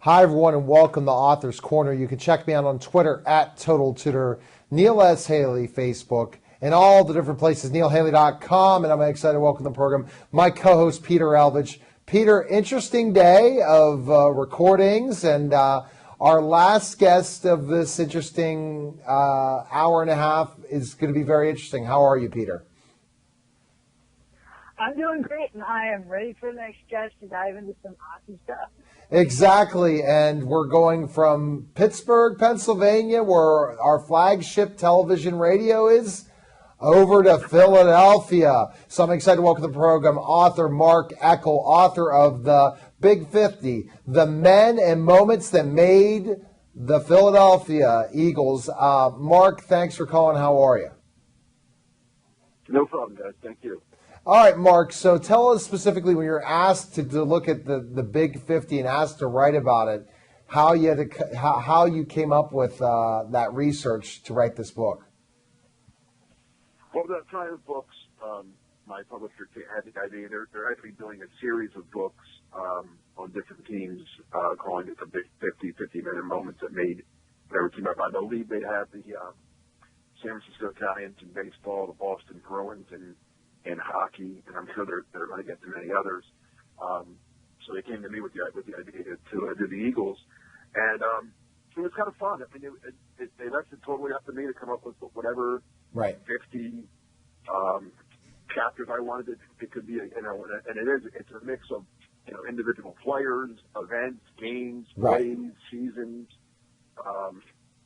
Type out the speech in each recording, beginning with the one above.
Hi, everyone, and welcome to Author's Corner. You can check me out on Twitter at Total Tutor, Neil S. Haley, Facebook, and all the different places, neilhaley.com. And I'm excited to welcome the program my co-host, Peter Alvich. Peter, interesting day of recordings, and our last guest of this interesting hour and a half is going to be very interesting. How are you, Peter? I'm doing great, and I am ready for the next guest to dive into some awesome stuff. Exactly, and we're going from Pittsburgh, Pennsylvania, where our flagship television radio is, over to Philadelphia. So I'm excited to welcome to the program author Mark Eckel, author of The Big 50, The Men and Moments That Made the Philadelphia Eagles. Mark, thanks for calling. How are you? No problem, guys. Thank you. All right, Mark, so tell us specifically when you're asked to look at the Big 50 and asked to write about it, how you came up with that research to write this book. Well, the Triumph Books, my publisher had the idea. They're actually doing a series of books on different teams, calling it the Big 50, 50 Men and Moments That Made every team up. I believe they have the San Francisco Italians in baseball, the Boston Bruins in hockey, and I'm sure they're going to get to many others. So they came to me with the idea to do the Eagles, and it was kind of fun. I mean, they left it totally up to me to come up with whatever 50 chapters I wanted. It could be, and it's a mix of individual players, events, games, plays, seasons.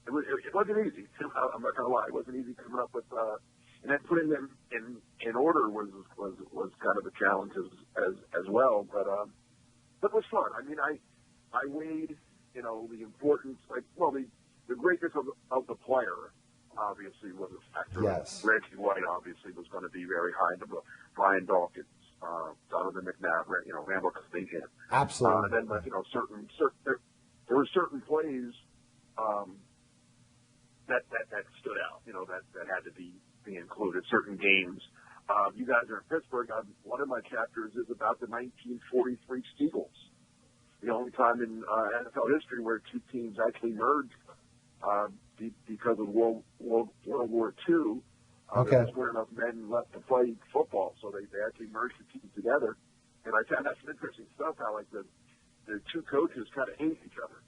It wasn't easy. I'm not going to lie. It wasn't easy coming up with. And then putting them in order was kind of a challenge as well, but it was fun. I mean, I weighed the importance, the greatness of the player obviously was a factor. Yes. Reggie White obviously was going to be very high in the book. Brian Dawkins, Donovan McNabb, Randall Cunningham. Absolutely. And then there were certain plays that stood out. That had to be included, certain games. You guys are in Pittsburgh. One of my chapters is about the 1943 Steagles, the only time in NFL history where two teams actually merged because of World War II. There just weren't enough men left to play football, so they actually merged the teams together. And I found that's some interesting stuff, how the two coaches kind of hate each other,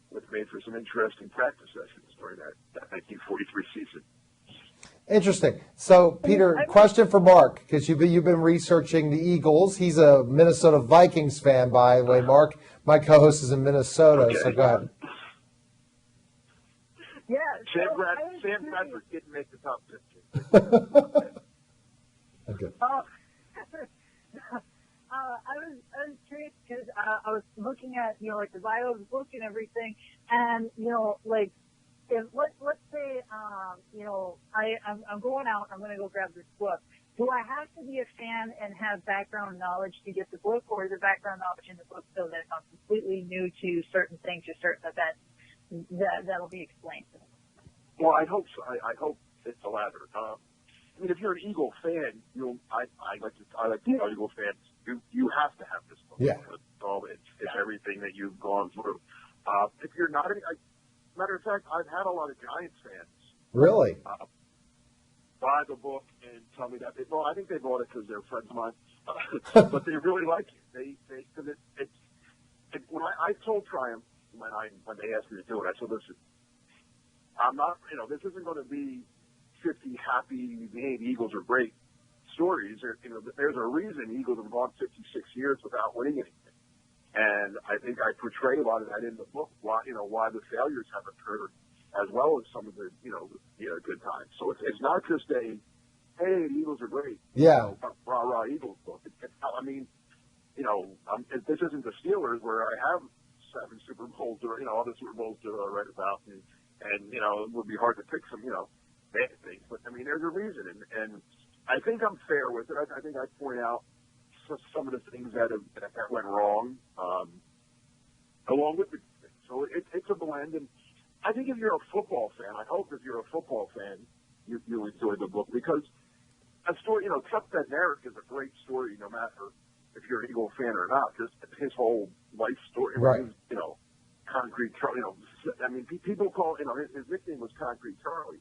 which made for some interesting practice sessions during that 1943 season. Interesting. So, Peter, question for Mark, because you've been researching the Eagles. He's a Minnesota Vikings fan, by the way. Mark, my co-host, is in Minnesota, so go ahead. Yeah. Sam Bradford didn't make the top 15. Okay. I was curious because I was looking at the bio of the book and everything, and if let's say I'm going out, I'm going to go grab this book. Do I have to be a fan and have background knowledge to get the book, or is the background knowledge in the book so that I'm completely new to certain things or certain events that'll be explained to me? Well, I hope so. I hope it's the latter. I mean, if you're an Eagle fan, I like to tell Eagle fans, you have to have this book. Yeah. It's everything that you've gone through. If you're not, matter of fact, I've had a lot of Giants fans. Really? Buy the book and tell me that I think they bought it because they're friends of mine, but they really like it. Because when I told Triumph when they asked me to do it, I said, listen, I'm not, this isn't going to be 50 happy, hey, the Eagles are great stories. There's a reason Eagles have gone 56 years without winning anything. And I think I portray a lot of that in the book, why the failures have occurred, as well as some of the, good times. So it's not just hey, the Eagles are great. Yeah. Rah, Eagles book. This isn't the Steelers where I have 7 Super Bowls or, other Super Bowls to write about. And it would be hard to pick some, bad things. But, I mean, there's a reason. And I think I'm fair with it. I think I point out some of the things that went wrong, along with the things. So it's a blend. And I think if you're a football fan, I hope if you're a football fan, you enjoy the book, because a story, Chuck Bednarik is a great story, no matter if you're an Eagle fan or not. Just his whole life story. Right. Concrete Charlie. I mean, people call, his nickname was Concrete Charlie.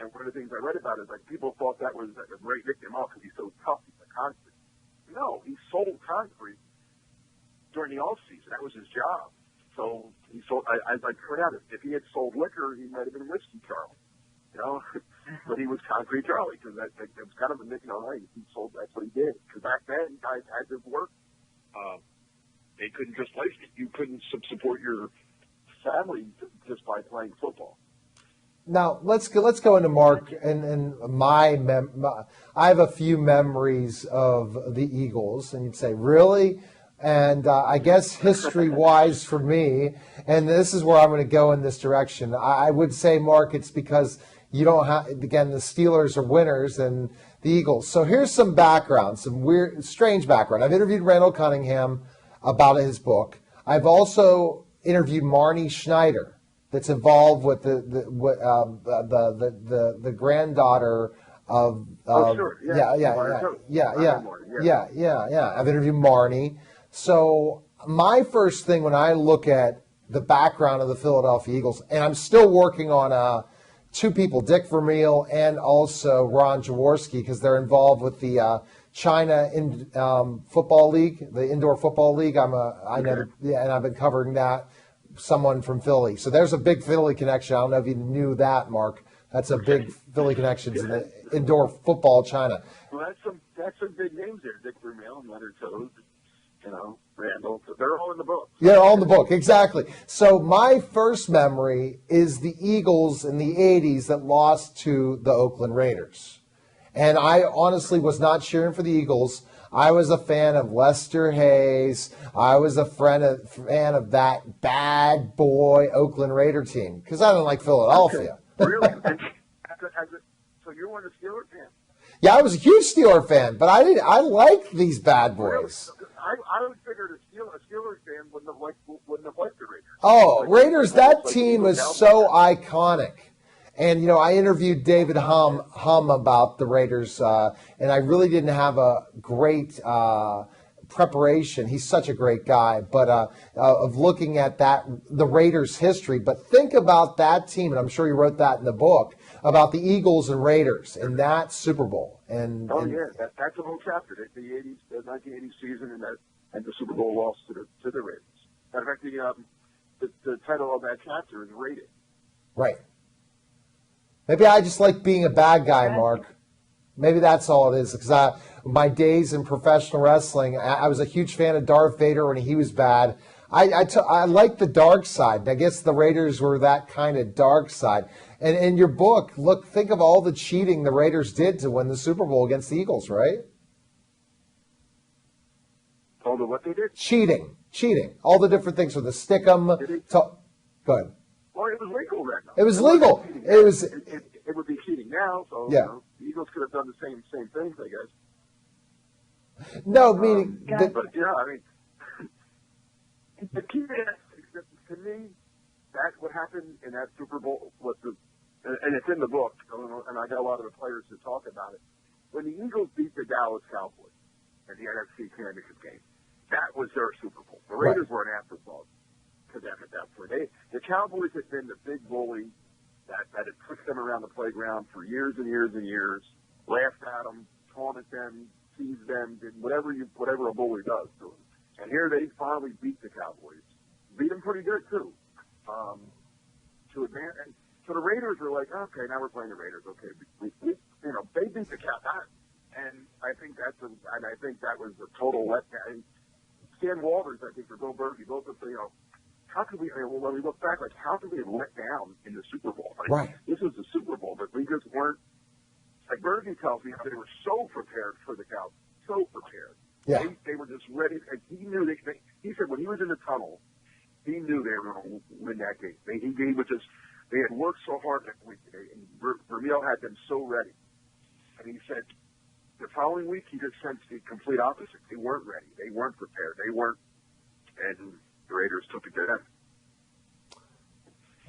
And one of the things I read about is like people thought that was a great nickname off because he's so tough in the concrete. No, he sold concrete during the off season. That was his job. So he sold. As I pointed out, if he had sold liquor, he might have been Whiskey Charlie. But he was Concrete Charlie because that was kind of a nickname. He sold. That's what he did. Because back then, guys had to work. They couldn't just play. You couldn't support your family just by playing football. Now let's go into Mark and I have a few memories of the Eagles, and you'd say really, and I guess history-wise for me, and this is where I'm going to go in this direction. I would say, Mark, it's because you don't have, again, the Steelers are winners and the Eagles. So here's some background, some weird, strange background. I've interviewed Randall Cunningham about his book. I've also interviewed Marnie Schneider, that's involved with the granddaughter of sure. Yeah. I've interviewed Marnie. So my first thing when I look at the background of the Philadelphia Eagles, and I'm still working on two people, Dick Vermeil and also Ron Jaworski, because they're involved with the China Football League, the Indoor Football League. And I've been covering that. Someone from Philly. So there's a big Philly connection. I don't know if you knew that, Mark. That's a big Philly connection in the indoor football China. Well, that's some big names there. Dick Vermeil and Leonard Toad, Randall. They're all in the book. Yeah, all in the book, exactly. So my first memory is the Eagles in the 80s that lost to the Oakland Raiders. And I honestly was not cheering for the Eagles. I was a fan of Lester Hayes. I was a fan of that bad boy Oakland Raider team because I don't like Philadelphia. Okay. Really? So you're one of the Steelers fans? Yeah, I was a huge Steeler fan, but I like these bad boys. Really? I would figure a Steelers fan wouldn't have liked the Raiders. Oh, Raiders! That team was so iconic. And, I interviewed David Hum about the Raiders, and I really didn't have a great preparation. He's such a great guy, but of looking at the Raiders' history. But think about that team, and I'm sure you wrote that in the book, about the Eagles and Raiders in that Super Bowl. That's a whole chapter, the 80s, the 1980 season, and the Super Bowl loss to the Raiders. Matter of fact, the title of that chapter is Rated. Right. Maybe I just like being a bad guy, Mark. Maybe that's all it is. Because my days in professional wrestling, I was a huge fan of Darth Vader when he was bad. I like the dark side. And I guess the Raiders were that kind of dark side. And in your book, think of all the cheating the Raiders did to win the Super Bowl against the Eagles, right? All the what they did? Cheating. All the different things with the stick 'em. Go ahead. Well, it was legal then. It was legal. It would be cheating now. So yeah. The Eagles could have done the same things, I guess. No, meaning. But I mean, the key to me, that's what happened in that Super Bowl was and it's in the book, and I got a lot of the players to talk about it. When the Eagles beat the Dallas Cowboys in the NFC Championship game, that was their Super Bowl. The Raiders were an afterthought to them at that point. The Cowboys had been the big bully that had pushed them around the playground for years and years and years, laughed at them, taunted them, teased them, did whatever a bully does to them. And here they finally beat the Cowboys. Beat them pretty good, too. To advance. And so the Raiders were like, okay, now we're playing the Raiders. Okay, they beat the Cowboys. And I think that was a total letdown. Stan Walters, I think, or Bill Berkey, both of them, how could we, when we look back, how could we have let down in the Super Bowl? Right. This was the Super Bowl, but we just weren't, like Berkey tells me, they were so prepared for the Cowboys, so prepared. Yeah. They were just ready. And he knew, he said when he was in the tunnel, he knew they were going to win that game. They had worked so hard that week, and Vermeil had them so ready. And he said, the following week, he just sensed the complete opposite. They weren't ready. They weren't prepared. And the Raiders took it to them.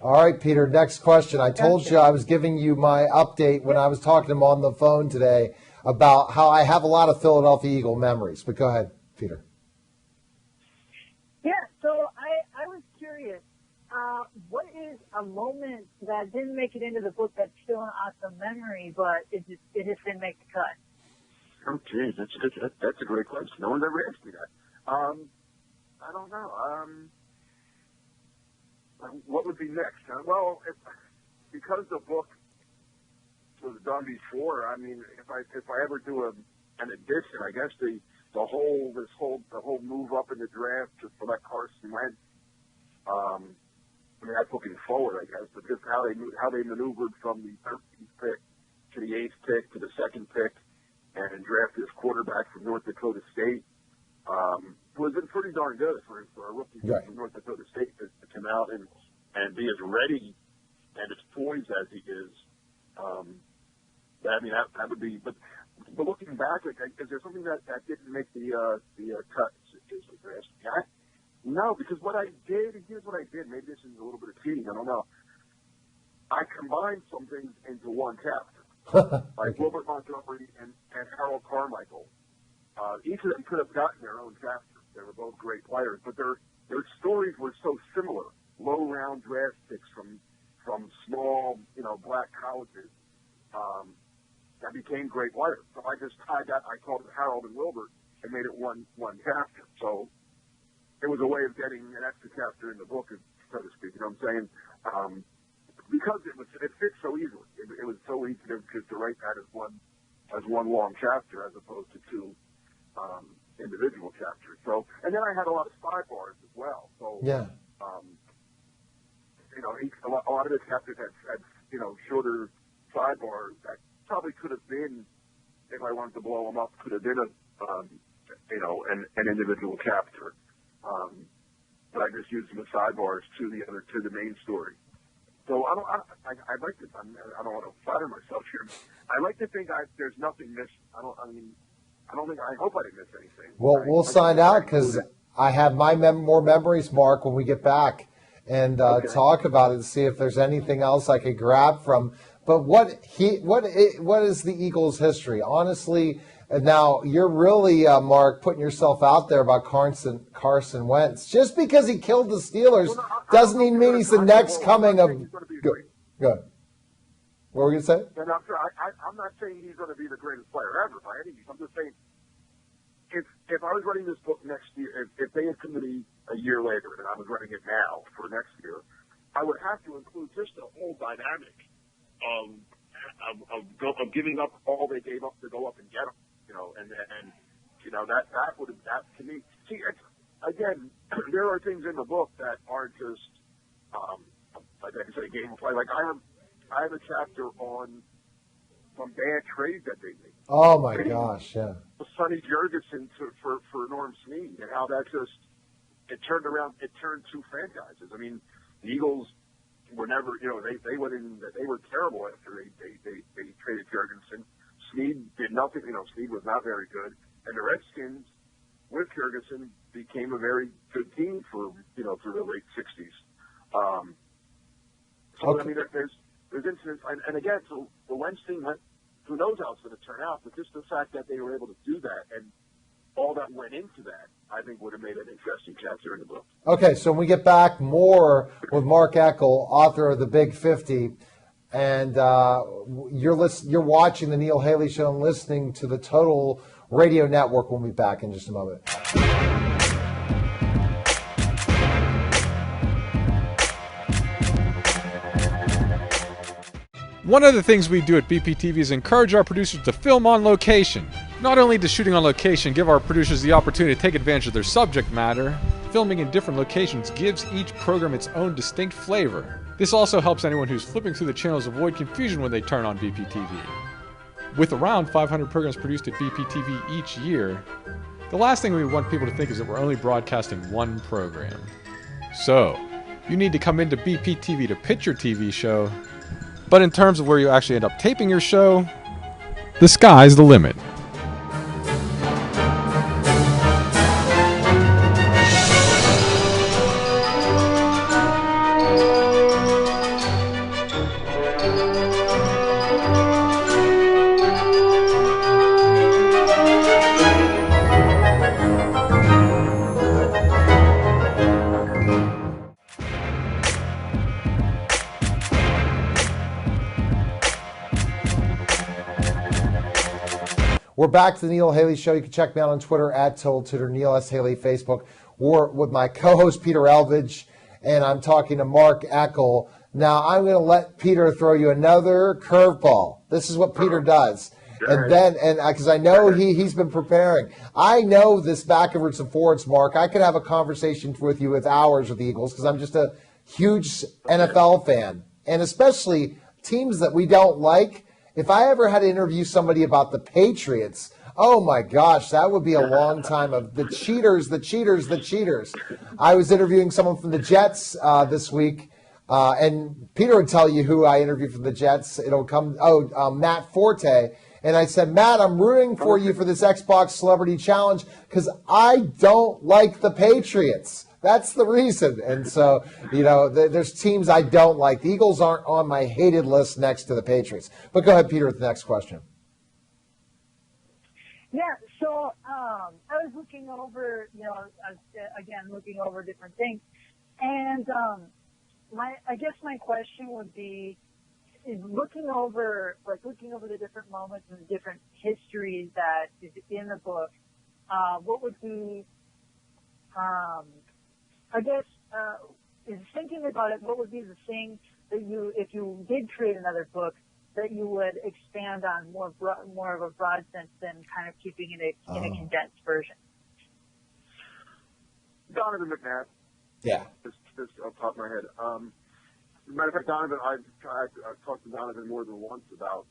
All right, Peter, next question. I told you I was giving you my update when I was talking to him on the phone today about how I have a lot of Philadelphia Eagle memories. But go ahead, Peter. Yeah, so I was curious. what is a moment that didn't make it into the book that's still an awesome memory, but it just didn't make the cut? Oh, geez, that's a great question. No one's ever asked me that. I don't know. What would be next? Well, because the book was done before, I mean, if I ever do an edition, I guess the whole move up in the draft to select Carson Wentz. I mean, that's looking forward, I guess, but just how they maneuvered from the 13th pick to the 8th pick to the 2nd pick and drafted this quarterback from North Dakota State was pretty darn good for a rookie from North Dakota State to come out and be as ready and as poised as he is. I mean, that would be. But looking back, like, is there something that didn't make the cut? No, because what I did, here's what I did. Maybe this is a little bit of cheating. I don't know. I combined some things into one chapter, like Wilbert Montgomery and Harold Carmichael. Each of them could have gotten their own chapter. They were both great players, but their stories were so similar. Low round draft picks from small, black colleges that became great players. So I just tied that. I called it Harold and Wilbert and made it one chapter. So it was a way of getting an extra chapter in the book, so to speak. You know what I'm saying? Because it fit so easily. It was so easy to write that as one long chapter as opposed to two individual chapters. So, and then I had a lot of sidebars as well. So Yeah. A lot of the chapters had shorter sidebars that probably could have been, if I wanted to blow them up, could have been an individual chapter. But I just used them as sidebars to the main story. So I don't want to flatter myself here. I like to think there's nothing missing. I hope I didn't miss anything. Well, we'll find out because I have more memories, Mark, when we get back and talk about it and see if there's anything else I could grab from. But what is the Eagles' history? Honestly, now you're really, Mark, putting yourself out there about Carson Wentz. Just because he killed the Steelers doesn't even mean he's the next coming of. Good. What were we going to say? And I'm not saying he's going to be the greatest player ever by any means. I'm just saying if I was writing this book next year, if they had come to me a year later and I was writing it now for next year, I would have to include just the whole dynamic of giving up all they gave up to go up and get them. That to me. See, again, there are things in the book that aren't just like I say, game of play. Like I have a chapter on some bad trades that they made. Oh my gosh, yeah. Sonny Jurgensen for Norm Snead, and how that it turned around. It turned two franchises. I mean, the Eagles were never, they went in. They were terrible after they traded Jurgensen. Snead did nothing. Snead was not very good, and the Redskins with Jurgensen became a very good team for the late '60s. So I mean, there's incidents, and again, so the Wentz thing went. Who knows how it's going to turn out? But just the fact that they were able to do that and all that went into that, I think would have made an interesting chapter in the book. Okay, so when we get back, more with Mark Eckel, author of The Big 50, and you're watching the Neil Haley Show and listening to the Total Radio Network. We'll be back in just a moment. One of the things we do at BPTV is encourage our producers to film on location. Not only does shooting on location give our producers the opportunity to take advantage of their subject matter, filming in different locations gives each program its own distinct flavor. This also helps anyone who's flipping through the channels avoid confusion when they turn on BPTV. With around 500 programs produced at BPTV each year, the last thing we want people to think is that we're only broadcasting one program. So, you need to come into BPTV to pitch your TV show. But in terms of where you actually end up taping your show, the sky's the limit. We're back to the Neil Haley Show. You can check me out on Twitter at Total Tutor, Neil S. Haley, Facebook, or with my co-host Peter Elvidge, and I'm talking to Mark Eckel. Now, I'm going to let Peter throw you another curveball. This is what Peter does. And then, because I know he's been preparing. I know this backwards and forwards, Mark. I could have a conversation with you with hours with the Eagles because I'm just a huge NFL fan. And especially teams that we don't like. If I ever had to interview somebody about the Patriots, oh my gosh, that would be a long time of the cheaters, the cheaters, the cheaters. I was interviewing someone from the Jets this week. And Peter would tell you who I interviewed from the Jets. It'll come, Matt Forte. And I said, Matt, I'm rooting for you for this Xbox Celebrity Challenge because I don't like the Patriots. That's the reason. And so, there's teams I don't like. The Eagles aren't on my hated list next to the Patriots. But go ahead, Peter, with the next question. Yeah, so I was looking over, looking over different things. And I guess my question would be, is looking over the different moments and the different histories that is in the book, what would be, is thinking about it, what would be the thing that if you did create another book, that you would expand on more of a broad sense than kind of keeping it in a condensed version? Donovan McNabb. Yeah. Just off the top of my head. Matter of fact, Donovan, I've talked to Donovan more than once about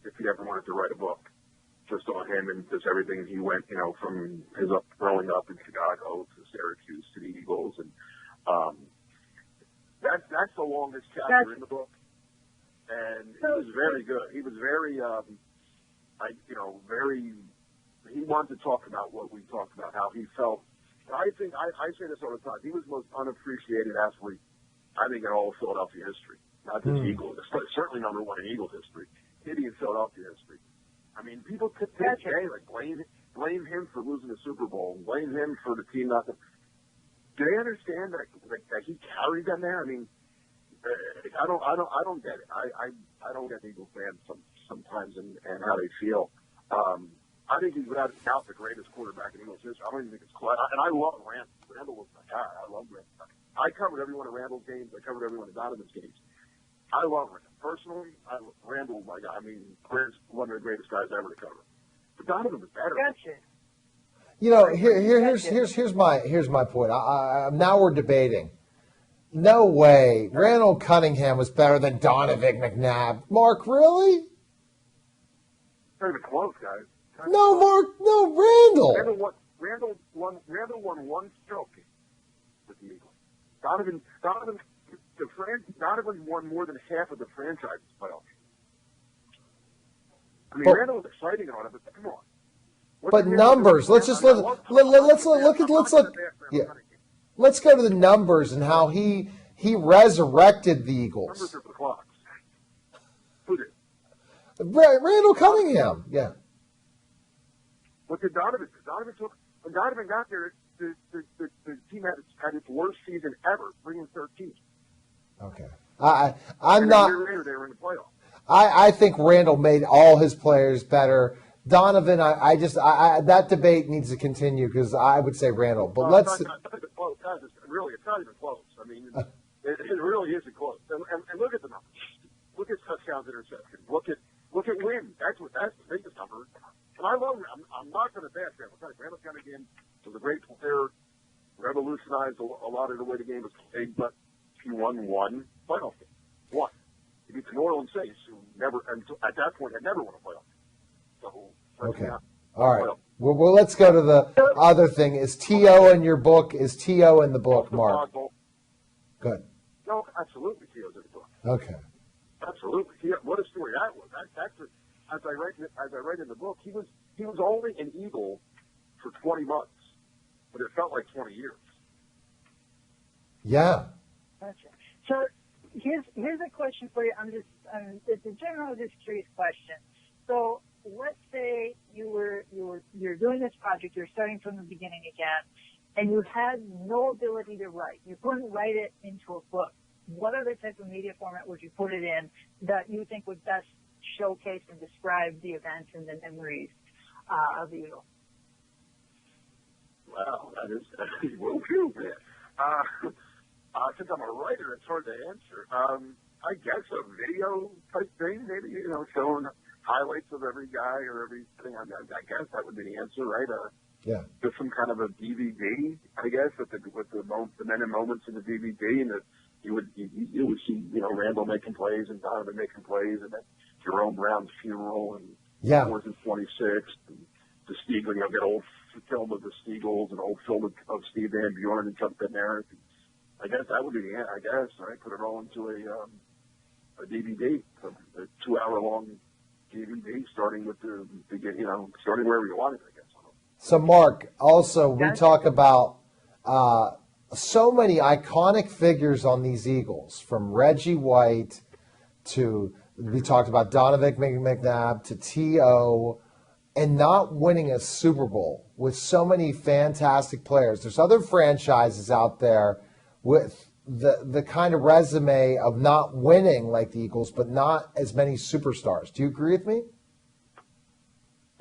if he ever wanted to write a book just on him and just everything he went, from his growing up in Chicago to Syracuse to the Eagles, and that's the longest chapter in the book. And he was very good. He was very, he wanted to talk about what we talked about, how he felt. I think I say this all the time. He was the most unappreciated athlete, I think, in all of Philadelphia history. Not just Eagles, certainly number one in Eagles history, maybe in Philadelphia history. I mean, people to this day blame him for losing the Super Bowl, blame him for the team not to. Do they understand that he carried them there? I mean, I don't get it. I don't get Eagle fans sometimes and how they feel. I think he's without a doubt the greatest quarterback in Eagles history. I don't even think it's close. And I love Randall. Randall was my guy. I love Randall. I covered every one of Randall's games. I covered every one of Donovan's games. I love Randall. Personally, Randall was my guy. I mean, one of the greatest guys ever to cover. But Donovan was better. Gotcha. Here's my point. Now we're debating. No way. Randall Cunningham was better than Donovan McNabb. Mark, really? Not even close, guys. No, Mark. No, Randall. Randall won one stroke with the Eagles. Donovan won more than half of the franchise's playoffs. I mean, Randall was exciting on it, but come on. But numbers. Let's look. Yeah. Let's go to the numbers and how he resurrected the Eagles. Numbers are for clocks. Who did? Randall Cunningham. Yeah. What did Donovan do? When Donovan got there, the team had its worst season ever, 3-13. Okay. I'm not. A year later, they were in the playoffs. I think Randall made all his players better. Donovan, that debate needs to continue because I would say Randall. But let's. It's not even close. Really, it's not even close. I mean, it really isn't close. And look at the numbers. Look at touchdowns, interceptions. Look at wins. That's the biggest number. And I love. I'm not going to bash Randall. Randall Cunningham was a great player. Revolutionized a lot of the way the game was played, but he won one playoff game. One. He beat the New Orleans Saints, who never, at that point, had never won a playoff game. So, okay. All right. Well, let's go to the other thing. Is T.O. in your book? Is T.O. in the book, Mark? Good. No, absolutely T.O.'s in the book. Okay. Absolutely. What a story that was. As I write in the book, he was only an Eagle for 20 months, but it felt like 20 years. Yeah. Gotcha. So here's a question for you. It's a general, just curious question. So let's say you're doing this project, you're starting from the beginning again, and you had no ability to write. You couldn't write it into a book. What other type of media format would you put it in that you think would best showcase and describe the events and the memories of the Eagles? Wow, that is well, phew, man. Since I'm a writer, it's hard to answer. I guess a video type thing, maybe, showing highlights of every guy or everything. I guess that would be the answer, right? Yeah. Just some kind of a DVD, I guess, with the men and moments in the DVD, and that you would see, Randall making plays and Donovan making plays, and then Jerome Brown's funeral and 4th and 26, and the Stiegel, get old film of the Stiegels and old film of Steve Van Buren and jump in there. I guess that would be the end. I guess, right? Put it all into a DVD, a 2-hour-long DVD, starting with starting wherever you want it, I guess. So, Mark, also, we talk about so many iconic figures on these Eagles, from Reggie White to, we talked about Donovan McNabb to T.O., and not winning a Super Bowl with so many fantastic players. There's other franchises out there with the kind of resume of not winning like the Eagles, but not as many superstars. Do you agree with me?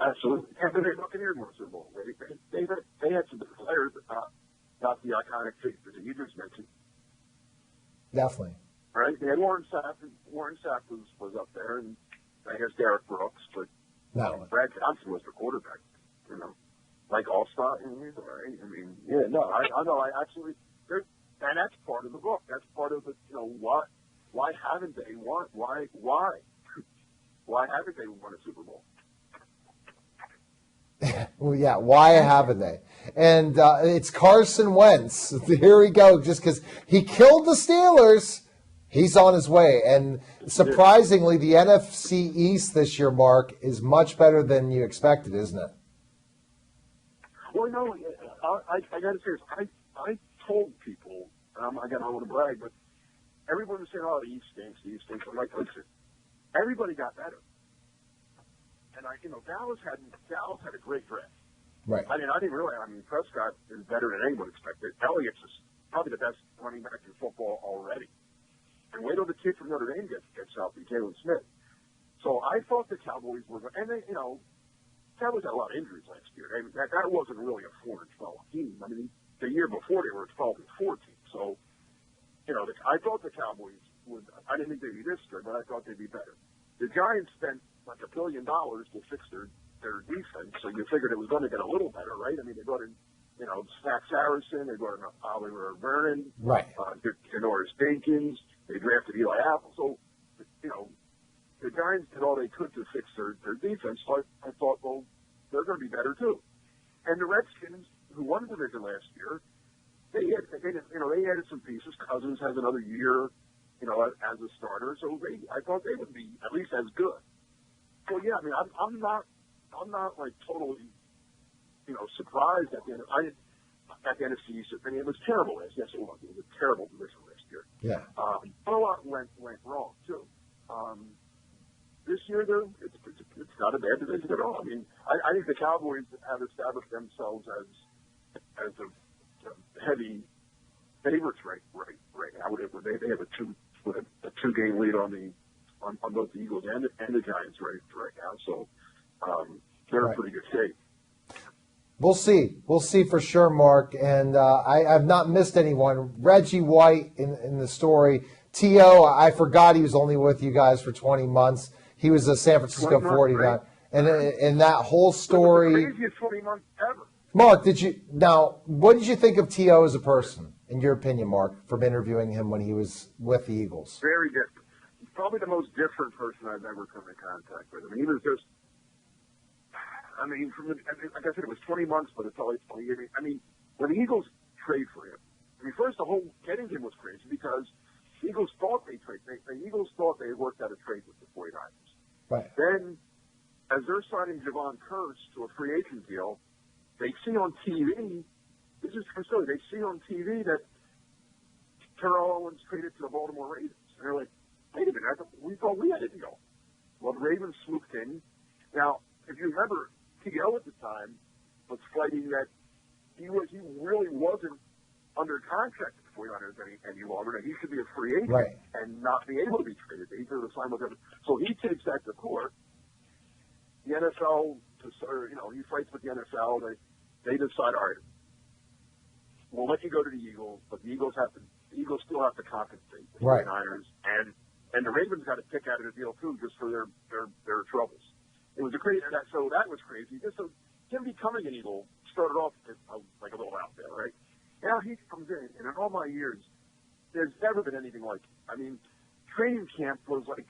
Absolutely. And the Buccaneers won a Super Bowl. They had some good players, but not the iconic figures that you just mentioned. Definitely. Right? They had Warren Sapp. Warren Sapp was up there, and I guess Derek Brooks, but Brad Johnson was the quarterback. Like Allstott, right? I know. I actually, and that's part of the book. That's part of the, why haven't they won? Why haven't they won a Super Bowl? Well, yeah, why haven't they? And it's Carson Wentz. Here we go. Just because he killed the Steelers, he's on his way. And surprisingly, the NFC East this year, Mark, is much better than you expected, isn't it? Well, no, I got to say this. I told people, again, I don't want to brag, but everyone was saying, the East stinks, the East stinks. I'm like, listen, everybody got better. And Dallas had a great draft. Right. I didn't realize. Prescott is better than anyone expected. Elliott's is probably the best running back in football already. And wait till the kid from Notre Dame gets healthy, Jalen Smith. So I thought the Cowboys were, and they, Cowboys had a lot of injuries last year. That wasn't really a 4-12 team. The year before they were 12-14. So, I thought the Cowboys would. I didn't think they'd be this good, but I thought they'd be better. The Giants spent like $1 billion to fix their defense, so you figured it was going to get a little better, right? They brought in, Snacks Harrison, they brought in Oliver Vernon, right? Janoris Jenkins, they drafted Eli Apple. So, the Giants did all they could to fix their defense. So I thought, well, they're going to be better too. And the Redskins, who won the division last year, they added some pieces. Cousins has another year, as a starter. So I thought they would be at least as good. So yeah, I'm not like totally, surprised at the end. At the NFC East. It was terrible last year. Yes, it was. It was a terrible division last year. Yeah. But a lot went wrong too. This year, it's not a bad division at all. I think the Cowboys have established themselves as a heavy favorites right now. They have a 2-game lead on both the Eagles and the Giants right now. So they're in pretty good shape. We'll see. We'll see for sure, Mark. And I've not missed anyone. Reggie White in the story. T.O., I forgot he was only with you guys for 20 months. He was a San Francisco 49. Right? And that whole story. The craziest 20 months ever. Mark, what did you think of T.O. as a person, in your opinion, Mark, from interviewing him when he was with the Eagles? Very different. Probably the most different person I've ever come in contact with. He was just, like I said, it was 20 months, but it's always 20 years. When the Eagles trade for him, first the whole getting him was crazy because the Eagles thought they worked out a trade with the 49ers. Right. Then, as they're signing Javon Curse to a free agent deal, they see on TV, this is for silly, they see on TV that Terrell Owens traded to the Baltimore Ravens. And they're like, wait a minute, we thought we had to go. Well, the Ravens swooped in. Now, if you remember, T.O. at the time was fighting that he really wasn't under contract 49ers any longer. And he should be a free agent Right. and not be able to be traded. He could have signed with them. So he takes that to court. The NFL, he fights with the NFL. They decide, all right, we'll let you go to the Eagles, but the Eagles still have to compensate the Right. 49ers, and the Ravens got to pick out of the deal too, just for their troubles. It was a crazy. So that was crazy. So him becoming an Eagle started off like a little out there, right? Now he comes in, and in all my years, there's never been anything like it. I mean, training camp was like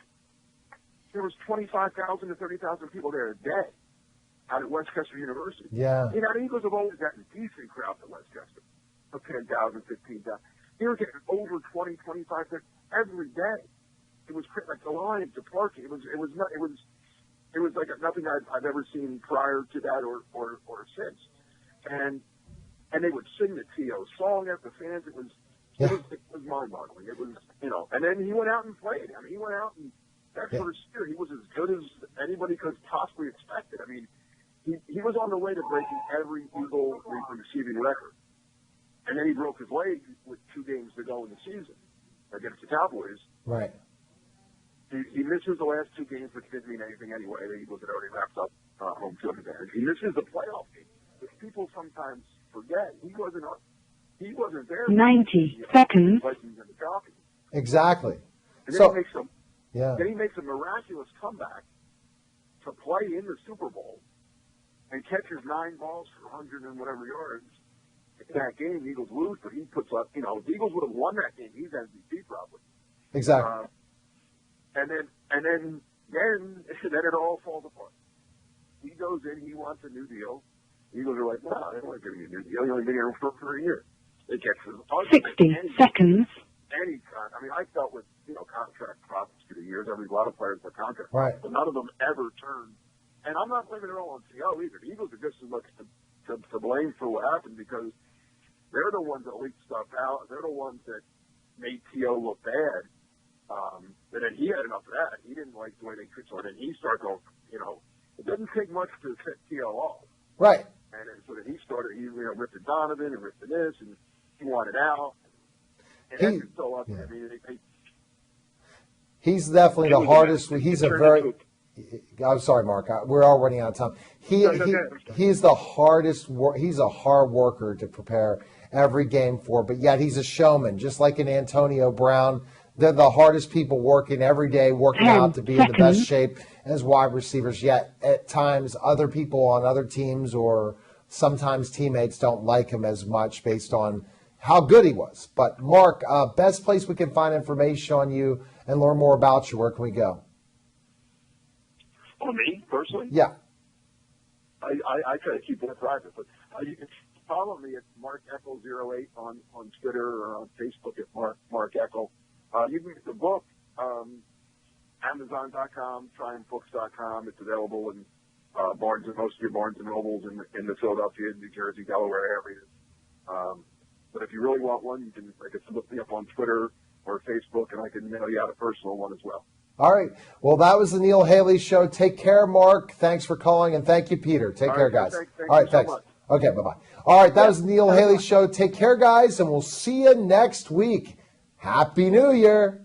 there was 25,000 to 30,000 people there a day out at Westchester University. Yeah. You know, the Eagles have always gotten decent crowds at Westchester, of 10,000, 15,000. They were getting over 20, 25 every day. It was like the lines, the parking. It was like nothing I've ever seen prior to that or since. And they would sing the T.O. song at the fans. It was mind-boggling. It was, and then he went out and played. I mean, he went out and that first year he was as good as anybody could possibly expect it. I mean, he was on the way to breaking every Eagle receiving record. And then he broke his leg with 2 games to go in the season against the Cowboys. Right. He misses the last 2 games, which didn't mean anything anyway. The Eagles had already wrapped up home field advantage. He misses the playoff game, which people sometimes forget. He wasn't there. 90 seconds. Vikings and the Falcons. Exactly. And then So, then he makes a miraculous comeback to play in the Super Bowl and catches 9 balls for 100 and whatever yards. In that game, the Eagles lose, but he puts up, if the Eagles would have won that game, he's MVP probably. exactly. And then it all falls apart. He goes in, he wants a new deal. The Eagles are like, no, they don't want to give you a new deal. You've only been here for a year. They catch his 60 seconds. I mean, I dealt with, contract problems through the years. I mean, a lot of players with contract Right. problems, but none of them ever turned. And I'm not blaming it all on CO either. The Eagles are just as much to blame for what happened because they're the ones that leaked stuff out. They're the ones that made T.O. look bad. But then he had enough of that. He didn't like the way they treated him. And he started going, it doesn't take much to set T.O. off. Right. And then, so then he started, he ripped at Donovan and ripped at this, and he wanted out. And that's just so ugly. Yeah. I mean, He's definitely the hardest. He's a very. I'm sorry, Mark. We're all running out of time. He's the hardest. He's a hard worker to prepare every game for, but yet he's a showman, just like an Antonio Brown. They're the hardest people working every day, working out to be in the best shape as wide receivers. Yet at times, other people on other teams or sometimes teammates don't like him as much based on how good he was. But Mark, best place we can find information on you and learn more about you. Where can we go? for me, personally, Yeah. I try to keep that private, but you can follow me at Mark Eckel08 on Twitter or on Facebook at Mark Eckel. You can get the book, Amazon.com, TriumphBooks.com. It's available in most of your Barnes and Nobles in the Philadelphia, New Jersey, Delaware areas. But if you really want one, you can look me up on Twitter or Facebook, and I can mail you out a personal one as well. All right. Well, that was the Neil Haley Show. Take care, Mark. Thanks for calling, and thank you, Peter. Take care, guys. Thank All right, you so thanks. much. Okay, bye-bye. All right, that was the Neil Haley Show. Take care, guys, and we'll see you next week. Happy New Year.